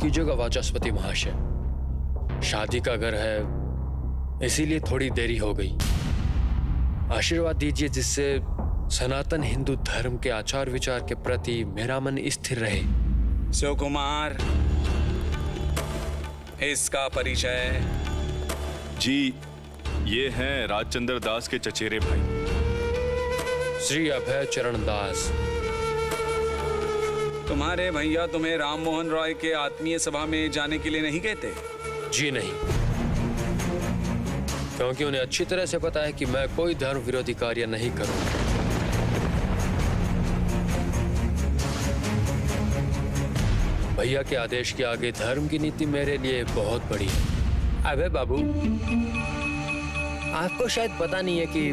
कीजिएगा वाचस्पति महाशय, शादी का घर है, इसीलिए थोड़ी देरी हो गई। आशीर्वाद दीजिए जिससे सनातन हिंदू धर्म के आचार विचार के प्रति मेरा मन स्थिर रहे। सुकुमार, इसका परिचय? जी, ये हैं राजचंद्र दास के चचेरे भाई, श्री अभय चरण दास। तुम्हारे भैया तुम्हें राम मोहन रॉय के आत्मीय सभा में जाने के लिए नहीं कहते? जी नहीं, क्योंकि उन्हें अच्छी तरह से पता है कि मैं कोई धर्म विरोधी कार्य नहीं करूंगा। भैया के आदेश के आगे धर्म की नीति मेरे लिए बहुत बड़ी है। अबे बाबू, आपको शायद पता नहीं है कि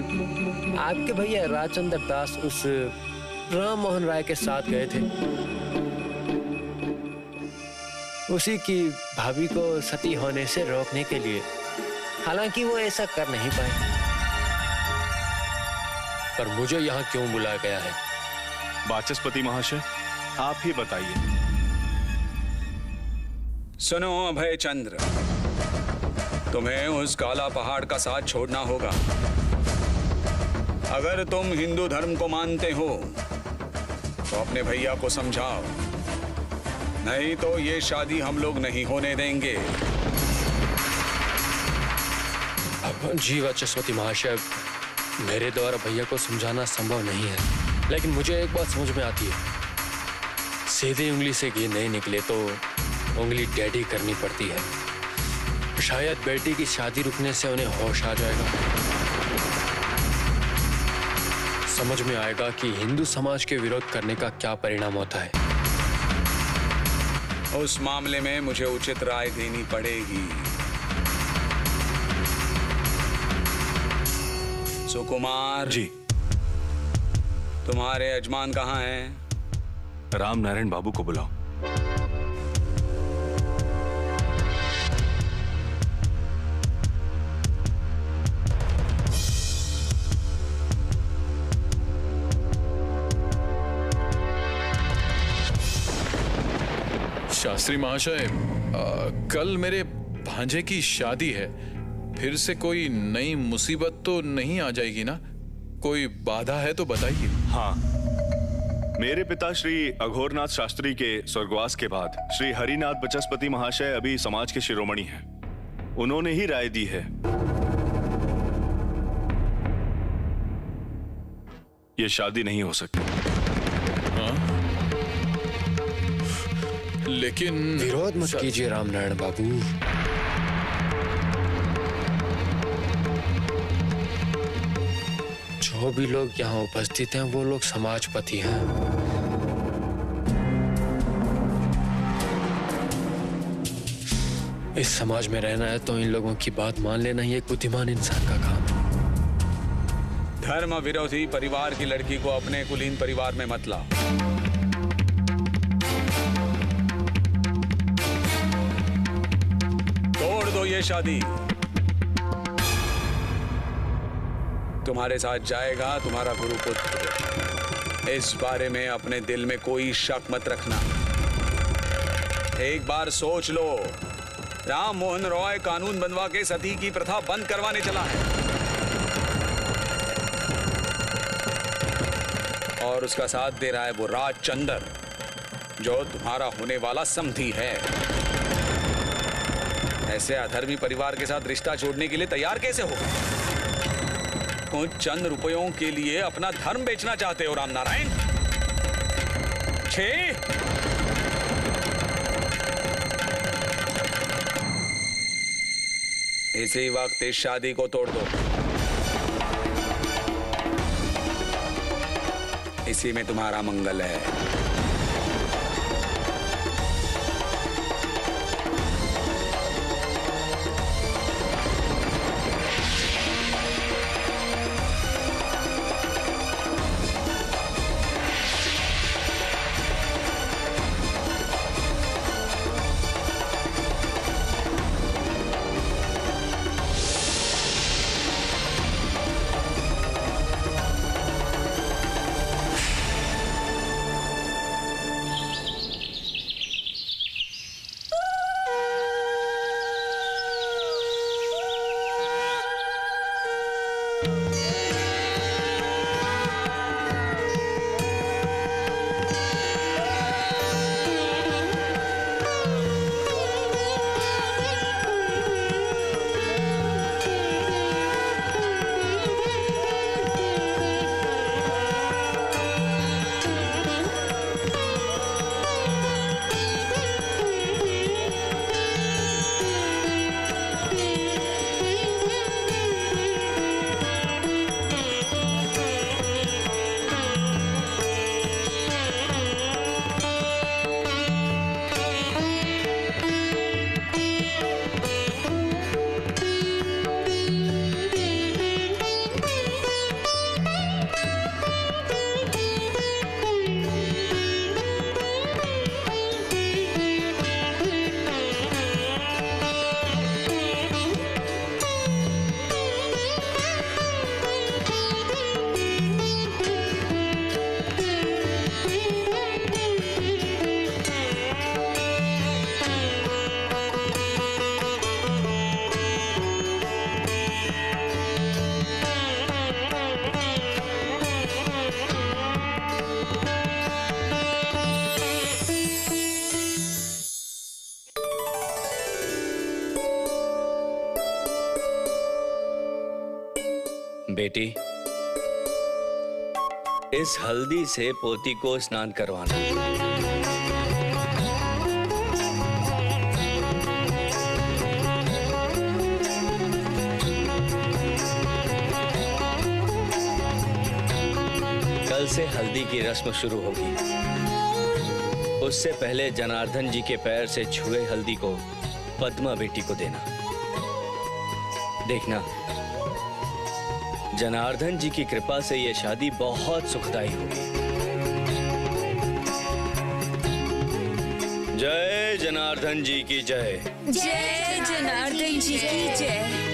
आपके भैया राजचंद्र दास उस राम मोहन राय के साथ गए थे, उसी की भाभी को सती होने से रोकने के लिए। हालांकि वो ऐसा कर नहीं पाए। पर मुझे यहाँ क्यों बुलाया गया है? वाचस्पति महाशय, आप ही बताइए। सुनो अभय चंद्र, तुम्हें उस काला पहाड़ का साथ छोड़ना होगा। अगर तुम हिंदू धर्म को मानते हो तो अपने भैया को समझाओ, नहीं तो ये शादी हम लोग नहीं होने देंगे। जी वाचस्पति महाशय, मेरे द्वारा भैया को समझाना संभव नहीं है, लेकिन मुझे एक बात समझ में आती है, सीधी उंगली से घी नहीं निकले तो उंगली टेढ़ी करनी पड़ती है। शायद बेटी की शादी रुकने से उन्हें होश आ जाएगा, समझ में आएगा कि हिंदू समाज के विरोध करने का क्या परिणाम होता है। उस मामले में मुझे उचित राय देनी पड़ेगी। सुकुमार जी, तुम्हारे यजमान कहाँ हैं? राम नारायण बाबू को बुलाओ। शास्त्री महाशय, कल मेरे भांजे की शादी है, फिर से कोई नई मुसीबत तो नहीं आ जाएगी ना? कोई बाधा है तो बताइए। हाँ, मेरे पिता श्री अघोरनाथ शास्त्री के स्वर्गवास के बाद श्री हरिनाथ वाचस्पति महाशय अभी समाज के शिरोमणि हैं। उन्होंने ही राय दी है। ये शादी नहीं हो सकती। हाँ? लेकिन विरोध मत कीजिए रामनारायण बाबू। जो भी लोग यहाँ उपस्थित हैं वो लोग समाजपति हैं। इस समाज में रहना है तो इन लोगों की बात मान लेना ही एक बुद्धिमान इंसान का काम है। धर्म विरोधी परिवार की लड़की को अपने कुलीन परिवार में मत लाओ। तोड़ दो ये शादी। तुम्हारे साथ जाएगा तुम्हारा गुरुपुत्र। इस बारे में अपने दिल में कोई शक मत रखना। एक बार सोच लो, राम मोहन रॉय कानून बनवा के सती की प्रथा बंद करवाने चला है, और उसका साथ दे रहा है वो राजचंद्र, जो तुम्हारा होने वाला समधी है। ऐसे अधर्मी परिवार के साथ रिश्ता जोड़ने के लिए तैयार कैसे हो? कुछ चंद रुपयों के लिए अपना धर्म बेचना चाहते हो राम नारायण? इसी वक्त इस शादी को तोड़ दो। इसी में तुम्हारा मंगल है। बेटी, इस हल्दी से पोती को स्नान करवाना। कल से हल्दी की रस्म शुरू होगी। उससे पहले जनार्दन जी के पैर से छुए हल्दी को पद्मा बेटी को देना। देखना, जनार्दन जी की कृपा से यह शादी बहुत सुखदायी होगी। जय जनार्दन जी की जय। जय जनार्दन जी की जय।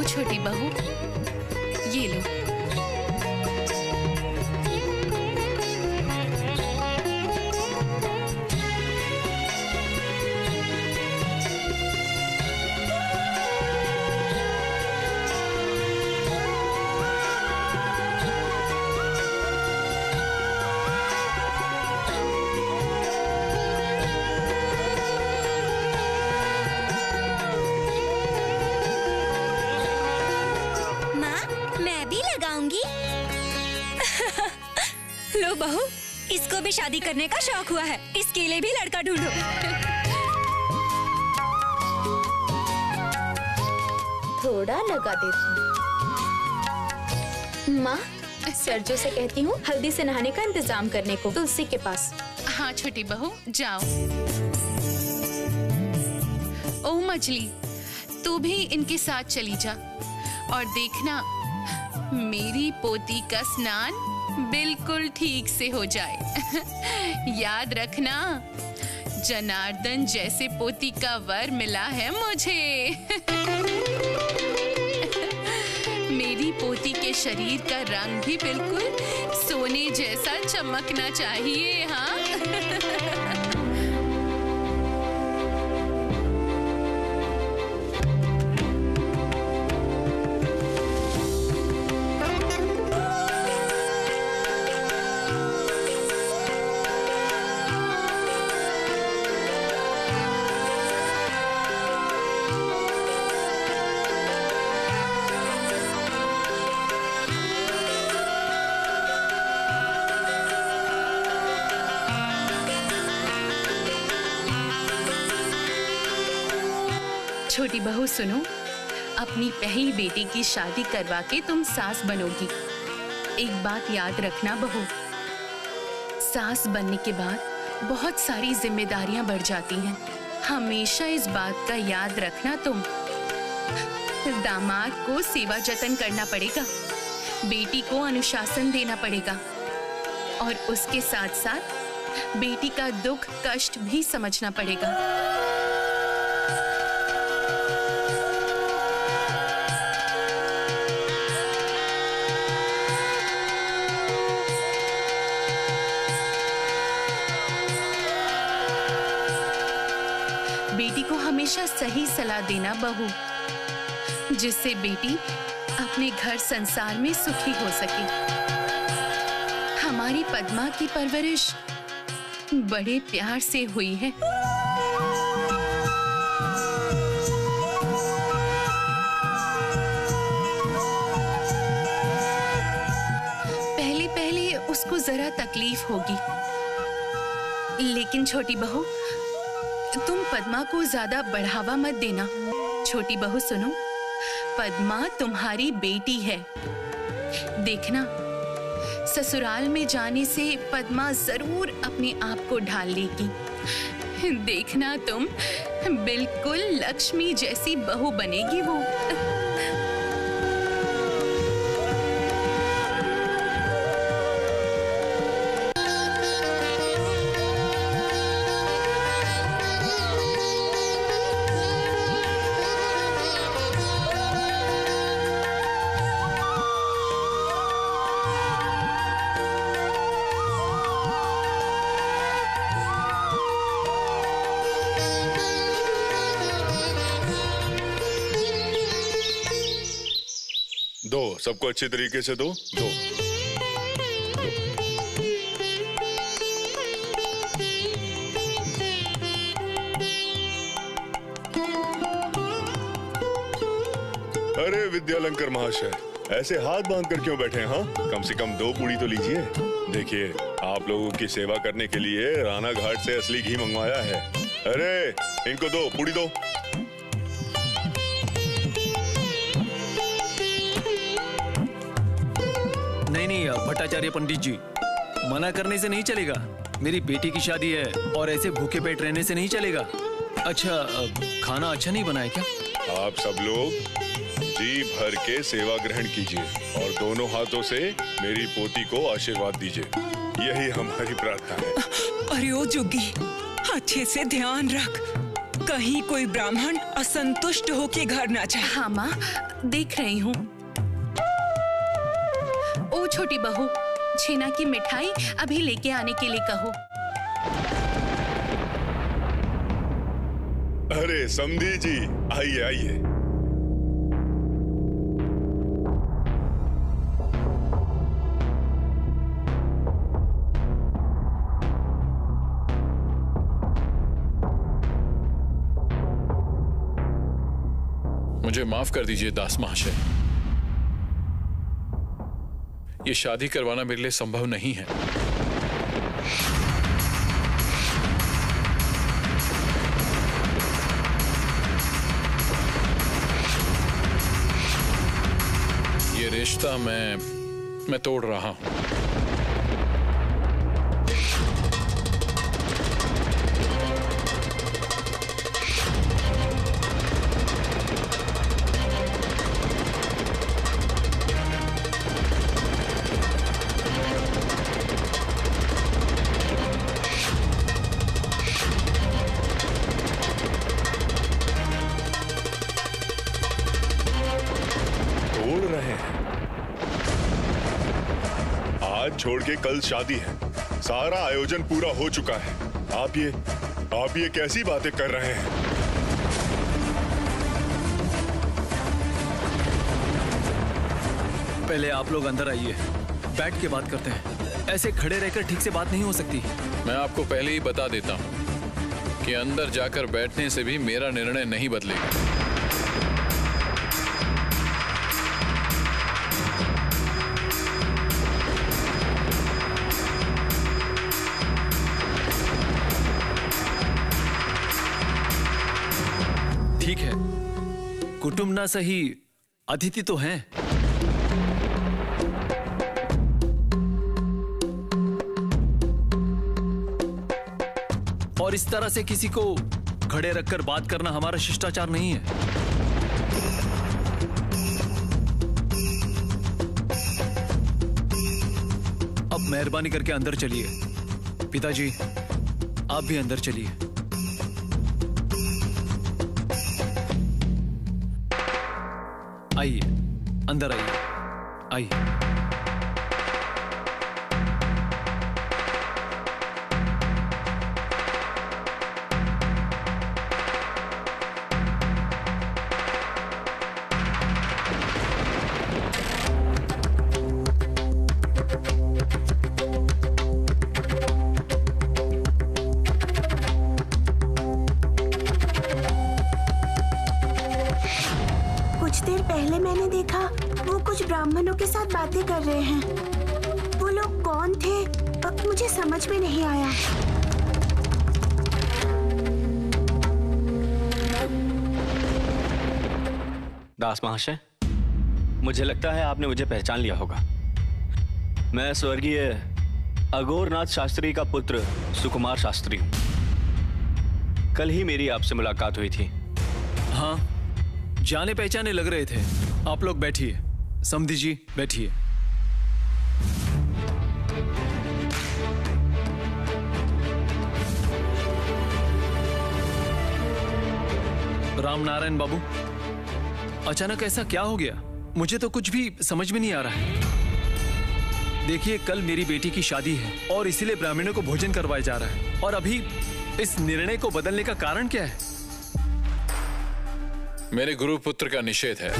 छोटी बहू, ये लो। लो बहू, इसको भी शादी करने का शौक हुआ है, इसके लिए भी लड़का ढूंढो। थोड़ा लगा देती हूँ। माँ, सरजू से कहती हूँ हल्दी से नहाने का इंतजाम करने को तुलसी के पास। हाँ छोटी बहू, जाओ। ओ मछली, तू भी इनके साथ चली जा और देखना मेरी पोती का स्नान बिल्कुल ठीक से हो जाए। याद रखना, जनार्दन जैसे पोती का वर मिला है मुझे। मेरी पोती के शरीर का रंग भी बिल्कुल सोने जैसा चमकना चाहिए। हाँ। छोटी बहू सुनो, अपनी पहली बेटी की शादी करवा के तुम सास बनोगी। एक बात याद रखना बहू, सास बनने के बाद बहुत सारी जिम्मेदारियां बढ़ जाती हैं। हमेशा इस बात का याद रखना तुम। दामाद को सेवा जतन करना पड़ेगा, बेटी को अनुशासन देना पड़ेगा और उसके साथ साथ बेटी का दुख कष्ट भी समझना पड़ेगा। बेटी को हमेशा सही सलाह देना बहू, जिससे बेटी अपने घर संसार में सुखी हो सके। हमारी पद्मा की परवरिश बड़े प्यार से हुई है। पहले पहले उसको जरा तकलीफ होगी, लेकिन छोटी बहू तुम पद्मा को ज्यादा बढ़ावा मत देना। छोटी बहू सुनो, पद्मा तुम्हारी बेटी है। देखना, ससुराल में जाने से पद्मा जरूर अपने आप को ढाल लेगी। देखना तुम बिल्कुल लक्ष्मी जैसी बहू बनेगी वो। दो, सबको अच्छे तरीके से दो। अरे विद्यालंकर महाशय, ऐसे हाथ बांध कर क्यों बैठे हैं? हाँ, कम से कम 2 पूड़ी तो लीजिए। देखिए, आप लोगों की सेवा करने के लिए राणा घाट से असली घी मंगवाया है। अरे इनको 2 पूड़ी दो। नहीं भट्टाचार्य पंडित जी, मना करने से नहीं चलेगा। मेरी बेटी की शादी है और ऐसे भूखे पेट रहने से नहीं चलेगा। अच्छा, खाना अच्छा नहीं बना है क्या? आप सब लोग जी भर के सेवा ग्रहण कीजिए और दोनों हाथों से मेरी पोती को आशीर्वाद दीजिए। यही हमारी प्रार्थना है। अरे ओ जुग्गी, अच्छे से ध्यान रख, कहीं कोई ब्राह्मण असंतुष्ट होके घर ना जाए। हाँ माँ, देख रही हूँ। ओ छोटी बहू, छेना की मिठाई अभी लेके आने के लिए कहो। अरे समधी जी, आइए आइए। मुझे माफ कर दीजिए दास महाशय, ये शादी करवाना मेरे लिए संभव नहीं है। ये रिश्ता मैं तोड़ रहा हूं। छोड़ के कल शादी है, सारा आयोजन पूरा हो चुका है। आप ये कैसी बातें कर रहे हैं? पहले आप लोग अंदर आइए, बैठ के बात करते हैं। ऐसे खड़े रहकर ठीक से बात नहीं हो सकती। मैं आपको पहले ही बता देता हूं कि अंदर जाकर बैठने से भी मेरा निर्णय नहीं बदलेगा। ठीक है, कुटुंब ना सही, अतिथि तो हैं। और इस तरह से किसी को खड़े रखकर बात करना हमारा शिष्टाचार नहीं है। अब मेहरबानी करके अंदर चलिए। पिताजी, आप भी अंदर चलिए। आइए, अंदर आइए, आइए। ब्राह्मणों के साथ बातें कर रहे हैं। वो लोग कौन थे? मुझे समझ में नहीं आया। दास महाशय, मुझे लगता है आपने मुझे पहचान लिया होगा। मैं स्वर्गीय अघोरनाथ शास्त्री का पुत्र सुकुमार शास्त्री हूं। कल ही मेरी आपसे मुलाकात हुई थी। हाँ, जाने पहचाने लग रहे थे। आप लोग बैठिए। समधी जी, बैठिए। रामनारायण बाबू, अचानक ऐसा क्या हो गया? मुझे तो कुछ भी समझ में नहीं आ रहा है। देखिए, कल मेरी बेटी की शादी है और इसीलिए ब्राह्मणों को भोजन करवाया जा रहा है। और अभी इस निर्णय को बदलने का कारण क्या है? मेरे गुरु पुत्र का निषेध है।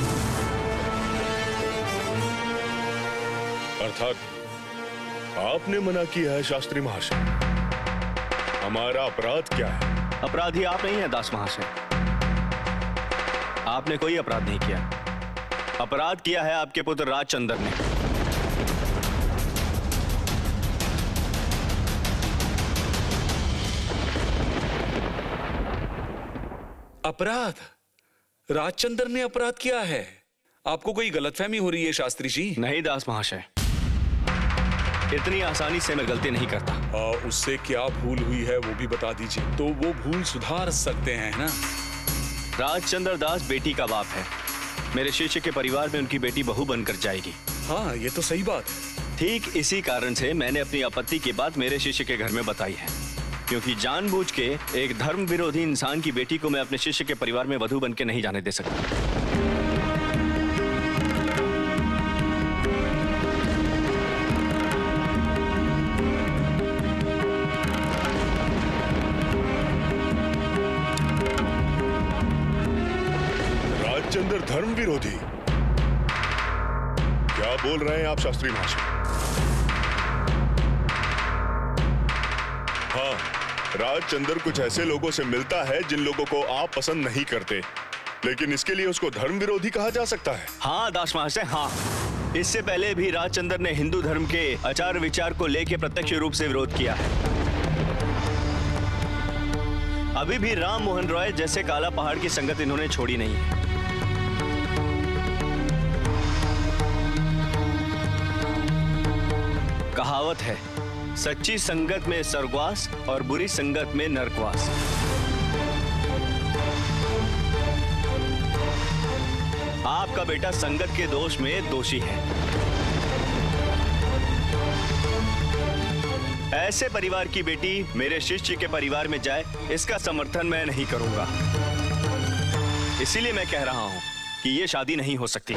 अर्थात आपने मना किया है शास्त्री महाशय। हमारा अपराध क्या है? अपराधी आप नहीं है दास महाशय। आपने कोई अपराध नहीं किया। अपराध किया है आपके पुत्र राजचंद्र ने। अपराध? राजचंद्र ने अपराध किया है? आपको कोई गलतफहमी हो रही है शास्त्री जी? नहीं दास महाशय, इतनी आसानी से मैं गलती नहीं करता। उससे क्या भूल हुई है वो भी बता दीजिए, तो वो भूल सुधार सकते हैं ना? राजचंद्र दास बेटी का बाप है। मेरे शिष्य के परिवार में उनकी बेटी बहू बनकर जाएगी। हाँ, ये तो सही बात है। ठीक इसी कारण से मैंने अपनी आपत्ति की बात मेरे शिष्य के घर में बताई है, क्योंकि जानबूझ के एक धर्म विरोधी इंसान की बेटी को मैं अपने शिष्य के परिवार में वधू बन के नहीं जाने दे सकता। राजचंद्र धर्म विरोधी? क्या बोल रहे हैं आप शास्त्री महाशय? हाँ, राजचंद्र कुछ ऐसे लोगों से मिलता है जिन लोगों को आप पसंद नहीं करते, लेकिन इसके लिए उसको धर्म विरोधी कहा जा सकता है? हाँ दास महाशय, हाँ। इससे पहले भी राजचंद्र ने हिंदू धर्म के आचार विचार को लेकर प्रत्यक्ष रूप से विरोध किया है। अभी भी राम मोहन रॉय जैसे काला पहाड़ की संगत इन्होंने छोड़ी नहीं है। कहावत है, सच्ची संगत में स्वर्गवास और बुरी संगत में नरकवास। आपका बेटा संगत के दोष में दोषी है। ऐसे परिवार की बेटी मेरे शिष्य के परिवार में जाए, इसका समर्थन मैं नहीं करूंगा। इसीलिए मैं कह रहा हूं कि यह शादी नहीं हो सकती।